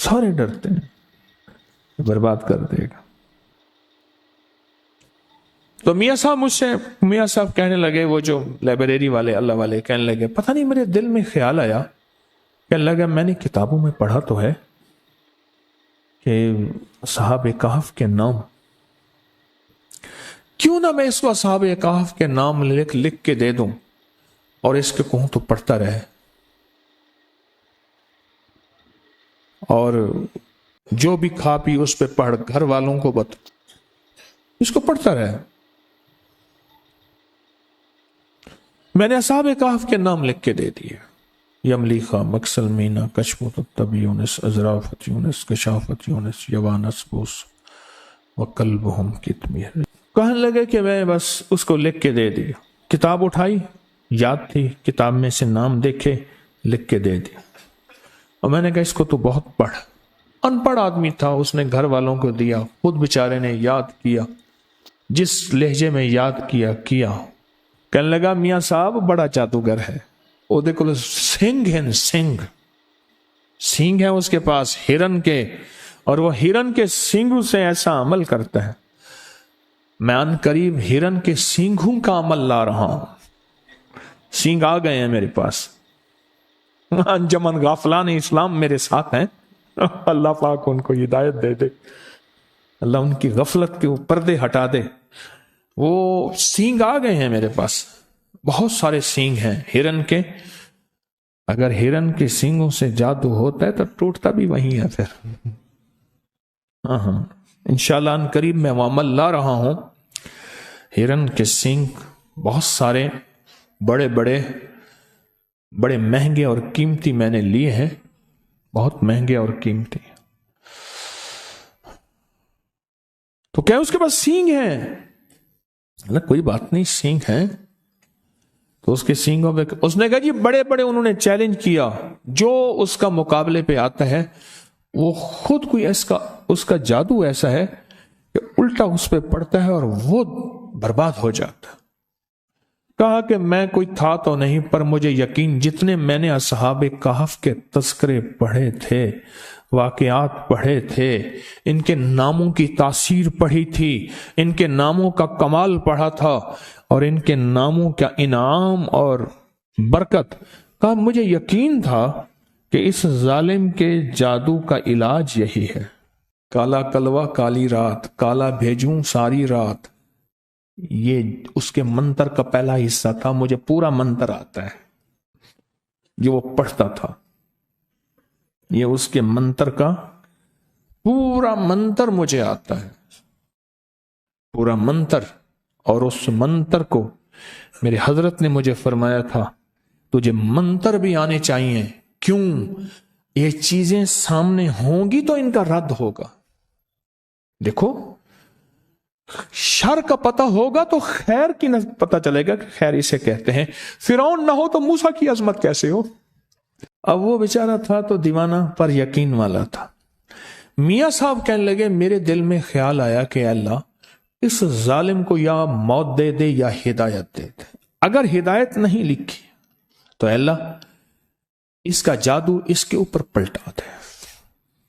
سارے ڈرتے ہیں برباد کر دے گا. تو میاں صاحب کہنے لگے, وہ جو لائبریری والے اللہ والے کہنے لگے, پتہ نہیں میرے دل میں خیال آیا, کہنے لگا میں نے کتابوں میں پڑھا تو ہے کہ اصحاب کہف کے نام, کیوں نہ میں اس کو اصحاب کہف کے نام لکھ کے دے دوں اور اس کے کہوں تو پڑھتا رہے, اور جو بھی کھا پی اس پہ پڑھ, گھر والوں کو بتا, اس کو پڑھتا رہے. میں نے اصحاب کہف کے نام لکھ کے دے دیے, یملیخا, مکسلمینا, کشمت الطب یونس, ازرافت یونس, کشافت یونس, یوانس بوس وقلبہم کتمیر. کہنے لگے کہ میں بس اس کو لکھ کے دے دیا. کتاب اٹھائی, یاد تھی, کتاب میں سے نام دیکھے, لکھ کے دے دیا. اور میں نے کہا اس کو تو بہت پڑھ. ان پڑھ آدمی تھا, اس نے گھر والوں کو دیا, خود بیچارے نے یاد کیا, جس لہجے میں یاد کیا. کہنے لگا میاں صاحب بڑا جادوگر ہے, وہ دیکھو سنگ ہے اس کے پاس ہرن کے, اور وہ ہرن کے سینگوں سے ایسا عمل کرتا ہے. میں ان قریب ہرن کے سینگوں کا عمل لا رہا ہوں, سینگ آ گئے ہیں میرے پاس. انجمن غافلان اسلام میرے ساتھ ہیں, اللہ پاک ان کو ہدایت دے دے, اللہ ان کی غفلت کے پردے ہٹا دے. وہ سینگ آ گئے ہیں میرے پاس, بہت سارے سینگ ہیں ہرن کے. اگر ہرن کے سینگوں سے جادو ہوتا ہے تو ٹوٹتا بھی وہی ہے پھر. ہاں انشاءاللہ ان قریب میں وہ عمل لا رہا ہوں. ہرن کے سینگ بہت سارے, بڑے مہنگے اور قیمتی میں نے لیے ہیں, بہت مہنگے اور قیمتی. تو کیا اس کے پاس سینگ ہیں؟ کوئی بات نہیں, سینگ ہیں. تو اس کے سینگوں پہ اس نے کہا جی بڑے انہوں نے چیلنج کیا, جو اس کا مقابلے پہ آتا ہے وہ خود کوئی اس کا جادو ایسا ہے کہ الٹا اس پہ پڑتا ہے اور وہ برباد ہو جاتا. کہا کہ میں کوئی تھا تو نہیں, پر مجھے یقین, جتنے میں نے اصحاب کہف کے تذکرے پڑھے تھے, واقعات پڑھے تھے, ان کے ناموں کی تاثیر پڑھی تھی, ان کے ناموں کا کمال پڑھا تھا, اور ان کے ناموں کا انعام اور برکت کا مجھے یقین تھا کہ اس ظالم کے جادو کا علاج یہی ہے. کالا کلوا کالی رات, کالا بھیجوں ساری رات, یہ اس کے منتر کا پہلا حصہ تھا. مجھے پورا منتر آتا ہے جو وہ پڑھتا تھا, یہ اس کے منتر کا پورا منتر مجھے آتا ہے, پورا منتر. اور اس منتر کو میرے حضرت نے مجھے فرمایا تھا تجھے منتر بھی آنے چاہیے. کیوں؟ یہ چیزیں سامنے ہوں گی تو ان کا رد ہوگا. دیکھو, شر کا پتہ ہوگا تو خیر کی پتہ چلے گا کہ خیر اسے کہتے ہیں. فرعون نہ ہو تو موسیٰ کی عظمت کیسے ہو؟ اب وہ بیچارہ تھا تو دیوانہ پر یقین والا تھا. میاں صاحب کہنے لگے میرے دل میں خیال آیا کہ اللہ اس ظالم کو یا موت دے دے یا ہدایت دے دے. اگر ہدایت نہیں لکھی تو اللہ اس کا جادو اس کے اوپر پلٹا دے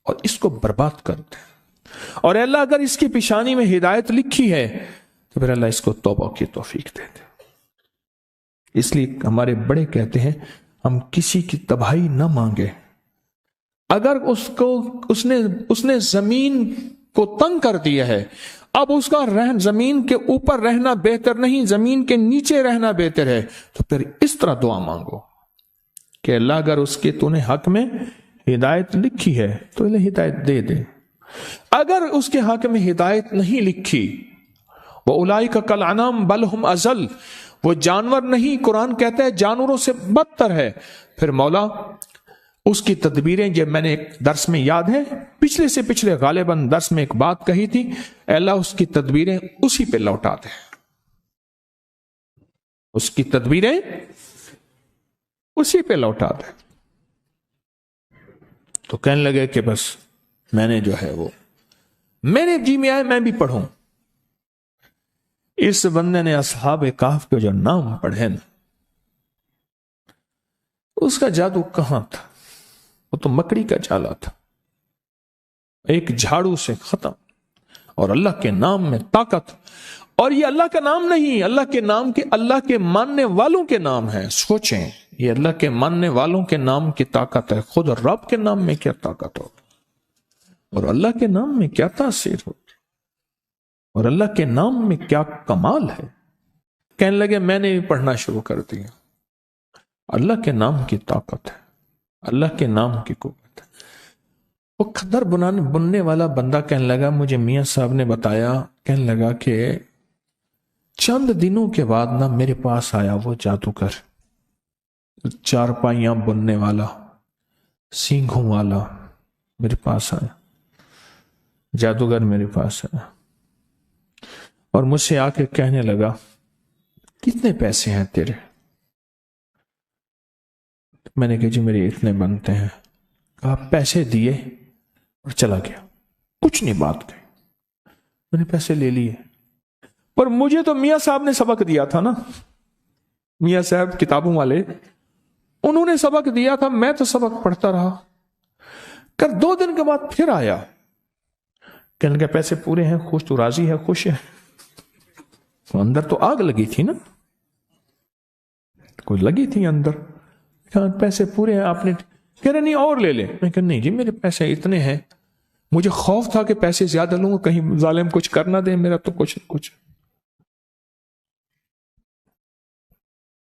اور اس کو برباد کر دے. اور اللہ اگر اس کی پیشانی میں ہدایت لکھی ہے تو پھر اللہ اس کو توبہ کی توفیق دے دے. اس لیے ہمارے بڑے کہتے ہیں ہم کسی کی تباہی نہ مانگے. اگر اس نے زمین کو تنگ کر دیا ہے, اب اس کا زمین کے اوپر رہنا بہتر نہیں, زمین کے نیچے رہنا بہتر ہے, تو پھر اس طرح دعا مانگو کہ اللہ اگر اس کے تو نے حق میں ہدایت لکھی ہے تو اللہ ہدایت دے دے. اگر اس کے حق میں ہدایت نہیں لکھی, وَأُولَئِكَ كَالْأَنْعَامِ بَلْ هُمْ أَضَلُّ, وہ جانور نہیں, قرآن کہتا ہے جانوروں سے بدتر ہے. پھر مولا اس کی تدبیریں, جب میں نے ایک درس میں یاد ہے پچھلے سے پچھلے غالباً درس میں ایک بات کہی تھی, اللہ اس کی تدبیریں اسی پہ لوٹا دے, اس کی تدبیریں اسی پہ لوٹا دے. تو کہنے لگے کہ بس میں نے جو ہے وہ میرے جی میں آئے میں بھی پڑھوں. اس بندے نے اصحاب کہف کے جو نام پڑھے نا, اس کا جادو کہاں تھا؟ وہ تو مکڑی کا جالا تھا. ایک جھاڑو سے ختم. اور اللہ کے نام میں طاقت. اور یہ اللہ کا نام نہیں, اللہ کے نام کے, اللہ کے ماننے والوں کے نام ہے. سوچیں, یہ اللہ کے ماننے والوں کے نام کی طاقت ہے. خود رب کے نام میں کیا طاقت ہوگی, اور اللہ کے نام میں کیا تاثیر ہوگی, اور اللہ کے نام میں کیا کمال ہے. کہنے لگے میں نے بھی پڑھنا شروع کر دیا. اللہ کے نام کی طاقت ہے, اللہ کے نام کی قوت ہے. وہ کھدر بننے والا بندہ کہنے لگا, مجھے میاں صاحب نے بتایا, کہنے لگا کہ چند دنوں کے بعد نا میرے پاس آیا وہ جادوگر, چارپائیاں بننے والا, سینگوں والا میرے پاس آیا. جادوگر میرے پاس آیا اور مجھ سے آ کے کہنے لگا, کتنے پیسے ہیں تیرے؟ میں نے کہا جی میرے اتنے بنتے ہیں. کہا پیسے دیے اور چلا گیا, کچھ نہیں بات کہی. میں نے پیسے لے لیے, پر مجھے تو میاں صاحب نے سبق دیا تھا نا, میاں صاحب کتابوں والے, انہوں نے سبق دیا تھا, میں تو سبق پڑھتا رہا. کر 2 دن کے بعد پھر آیا, کہنے لگا پیسے پورے ہیں, خوش, تو راضی ہے, خوش ہے. اندر تو آگ لگی تھی نا, کوئی لگی تھی اندر. پیسے پورے ہیں آپ نے, کہہ رہے نہیں اور لے لیں. میں کہا نہیں جی میرے پیسے اتنے ہیں, مجھے خوف تھا کہ پیسے زیادہ لوں گا کہیں ظالم کچھ کر نہ دے, میرا تو کچھ.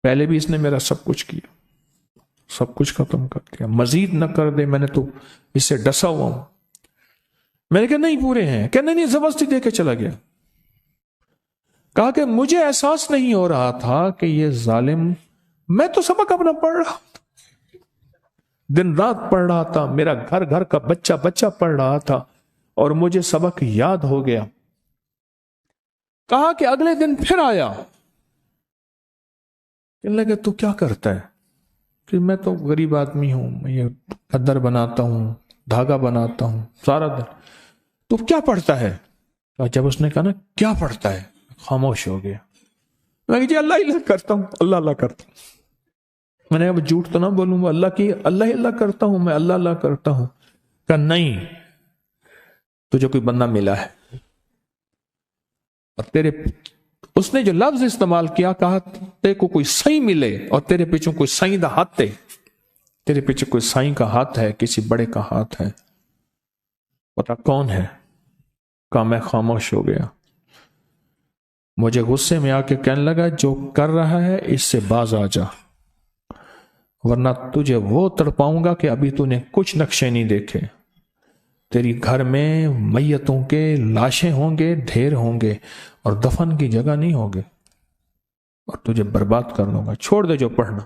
پہلے بھی اس نے میرا سب کچھ کیا, سب کچھ ختم کر دیا, مزید نہ کر دے, میں نے تو اس سے ڈسا ہوا ہوں. میں نے کہا نہیں پورے ہیں. کہ نہیں زبردستی دے کے چلا گیا. کہا کہ مجھے احساس نہیں ہو رہا تھا کہ یہ ظالم, میں تو سبق اپنا پڑھ رہا تھا, دن رات پڑھ رہا تھا, میرا گھر کا بچہ پڑھ رہا تھا, اور مجھے سبق یاد ہو گیا. کہا کہ اگلے دن پھر آیا, کہنے لگا تو کیا کرتا ہے؟ کہ میں تو غریب آدمی ہوں, میں یہ قدر بناتا ہوں, دھاگا بناتا ہوں سارا دن. تو کیا پڑھتا ہے؟ جب اس نے کہا نا کیا پڑھتا ہے, خاموش ہو گیا. میں کہ جی اللہ کرتا ہوں, اللہ کرتا ہوں. میں نے اب جھوٹ تو نہ بولوں گا, اللہ کرتا ہوں, میں اللہ کرتا ہوں. کہ نہیں, تجھے کوئی بندہ ملا ہے, اور تیرے, اس نے جو لفظ استعمال کیا, کہا تیرے کو کوئی سائیں ملے اور تیرے پیچھے کوئی سائیں دا ہاتھ ہے, تیرے پیچھے کوئی سائیں کا ہاتھ ہے, کسی بڑے کا ہاتھ ہے, پتا کون ہے؟ کہا میں خاموش ہو گیا. مجھے غصے میں آ کے کہنے لگا جو کر رہا ہے اس سے باز آ جا, ورنہ تجھے وہ تڑپاؤں گا کہ ابھی تو نے کچھ نقشے نہیں دیکھے. تیری گھر میں میتوں کے لاشیں ہوں گے, ڈھیر ہوں گے, اور دفن کی جگہ نہیں ہوگے, اور تجھے برباد کر دوں گا, چھوڑ دے جو پڑھنا.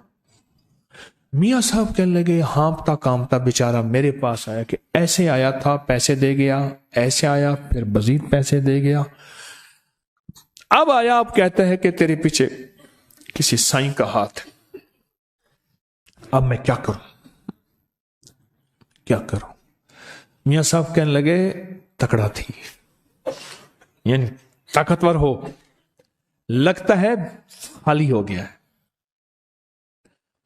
میاں صاحب کہنے لگے, ہانپتا کامتا بیچارہ میرے پاس آیا کہ ایسے آیا تھا, پیسے دے گیا, ایسے آیا پھر مزید پیسے دے گیا, اب آیا, اب کہتا ہے کہ تیرے پیچھے کسی سائیں کا ہاتھ ہے. اب میں کیا کروں؟ میاں صاحب کہنے لگے تکڑا تھی, یعنی طاقتور ہو, لگتا ہے خالی ہو گیا ہے,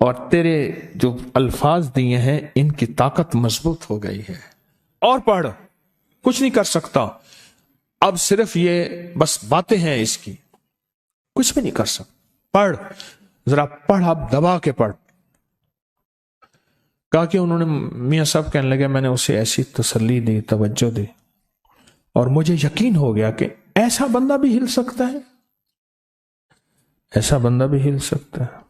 اور تیرے جو الفاظ دیے ہیں ان کی طاقت مضبوط ہو گئی ہے, اور پڑھ, کچھ نہیں کر سکتا, اب صرف یہ بس باتیں ہیں اس کی, کچھ بھی نہیں کر سکتا, پڑھ ذرا پڑھ, اب دبا کے پڑھ. کہا کہ انہوں نے, میاں صاحب کہنے لگے میں نے اسے ایسی تسلی دی, توجہ دی, اور مجھے یقین ہو گیا کہ ایسا بندہ بھی ہل سکتا ہے, ایسا بندہ بھی ہل سکتا ہے.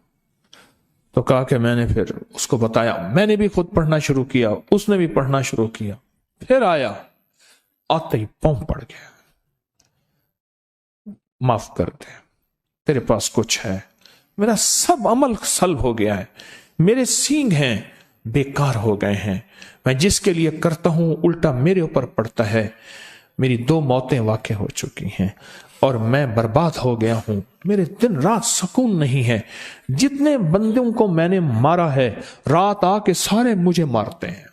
تو کہا کہ میں نے پھر اس کو بتایا, میں نے بھی خود پڑھنا شروع کیا, اس نے بھی پڑھنا شروع کیا. پھر آیا, آتے ہی پاؤں پڑ گیا, معاف کر دے, تیرے پاس کچھ ہے, میرا سب عمل سلب ہو گیا ہے, میرے سینگ ہیں بیکار ہو گئے ہیں, میں جس کے لیے کرتا ہوں الٹا میرے اوپر پڑتا ہے, میری 2 موتیں واقع ہو چکی ہیں, اور میں برباد ہو گیا ہوں, میرے دن رات سکون نہیں ہے, جتنے بندوں کو میں نے مارا ہے رات آ کے سارے مجھے مارتے ہیں.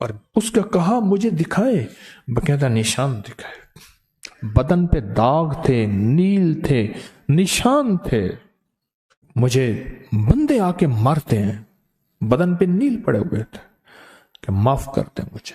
اور اس کا کہا مجھے دکھائے, باقاعدہ نشان دکھائے, بدن پہ داغ تھے, نیل تھے, نشان تھے, مجھے بندے آ کے مارتے ہیں, بدن پہ نیل پڑے ہوئے تھے, کہ معاف کر دیں مجھے.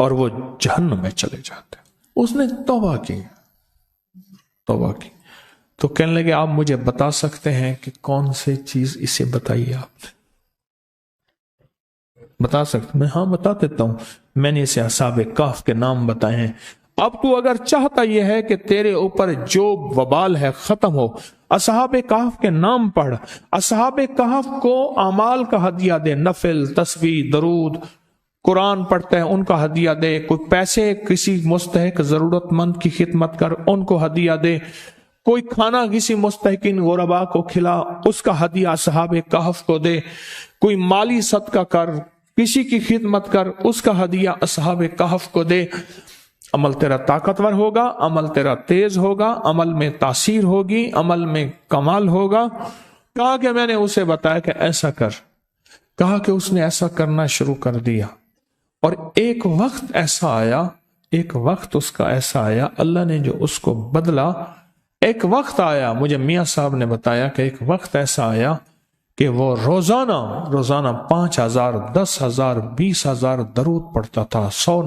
اور وہ جہنم میں چلے جاتے ہیں۔ اس نے توبہ کی، توبہ کی۔ تو کہنے لگے آپ مجھے بتا سکتے ہیں کہ کون سی چیز اسے بتائیے، آپ نے بتا سکتے؟ میں ہاں بتا دیتا ہوں، میں نے اسے اصحاب کہف کے نام بتائے ہیں۔ اب تو اگر چاہتا یہ ہے کہ تیرے اوپر جو وبال ہے ختم ہو، اصحاب کہف کے نام پڑھ، اصحاب کہف کو اعمال کا ہدیہ دے، نفل، تسبیح، درود، قرآن پڑھتے ہیں ان کا ہدیہ دے، کوئی پیسے کسی مستحق ضرورت مند کی خدمت کر ان کو ہدیہ دے، کوئی کھانا کسی مستحقین غربا کو کھلا اس کا ہدیہ اصحاب کہف کو دے، کوئی مالی صدقہ کر، کسی کی خدمت کر اس کا ہدیہ اصحاب کہف کو دے۔ عمل تیرا طاقتور ہوگا، عمل تیرا تیز ہوگا، عمل میں تاثیر ہوگی، عمل میں کمال ہوگا۔ کہا کہ میں نے اسے بتایا کہ ایسا کر، کہا کہ اس نے ایسا کرنا شروع کر دیا، اور ایک وقت ایسا آیا، ایک وقت اس کا ایسا آیا، اللہ نے جو اس کو بدلا۔ ایک وقت آیا، مجھے میاں صاحب نے بتایا کہ ایک وقت ایسا آیا کہ وہ روزانہ 5,000، 10,000، 20,000 درود پڑھتا تھا، 100